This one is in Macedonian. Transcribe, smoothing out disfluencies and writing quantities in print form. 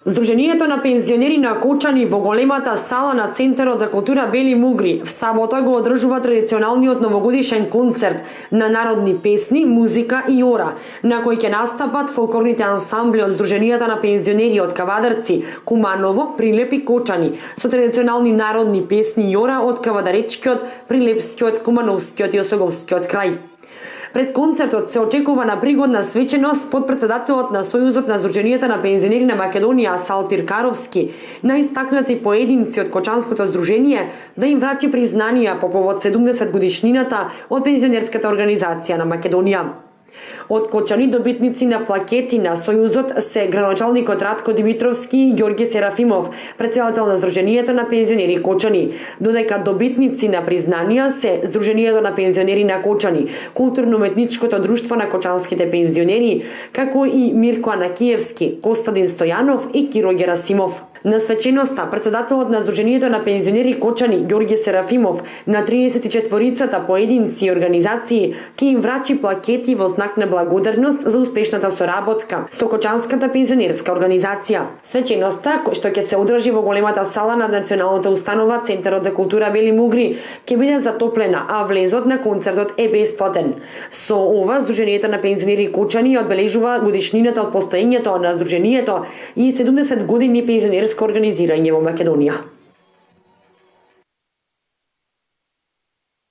Здруженијето на пензионери на Кочани во големата сала на Центарот за култура Бели Мугри в сабота го одржува традиционалниот новогодишен концерт на народни песни, музика и ора, на кој ќе настапат фолклорните ансамбли од Здруженијата на пензионери од Кавадарци, Куманово, Прилеп и Кочани, со традиционални народни песни и ора од Кавадаречкиот, Прилепскиот, Кумановскиот и Осоговскиот крај. Пред концертот се очекува на пригодна свеченост подпредседателот на Сојузот на Здруженијата на пензионери на Македонија Салтир Каровски, на истакнати поединци од Кочанското здружение да им врачи признанија по повод 70 годишнината од пензионерската организација на Македонија. Од Кочани добитници на плакети на Сојузот се градоначалникот Радко Димитровски и Ѓорѓе Серафимов, претседател на Здруженијето на пензионери Кочани, додека добитници на признанија се Здруженијето на пензионери на Кочани, Културно-уметничкото друштво на кочанските пензионери, како и Мирко Анакиевски, Костадин Стојанов и Киро Герасимов. На свеченоста, претседателот на Здруженијето на пензионери Кочани, Ѓорѓе Серафимов, на 34-цата поединци и организации ќе им врачи плакети во знак на благодарност за успешната соработка со Кочанската пензионерска организација. Свеченоста, кој што ќе се одржи во големата сала на Националната установа Центарот за култура Бели Мугри, ќе биде затоплена, а влезот на концертот е бесплатен. Со ова, Здруженијето на пензионери Кочани одбележува годишнината од постоењето на Здруженијето и 70 години пензионерско организирање во Македонија.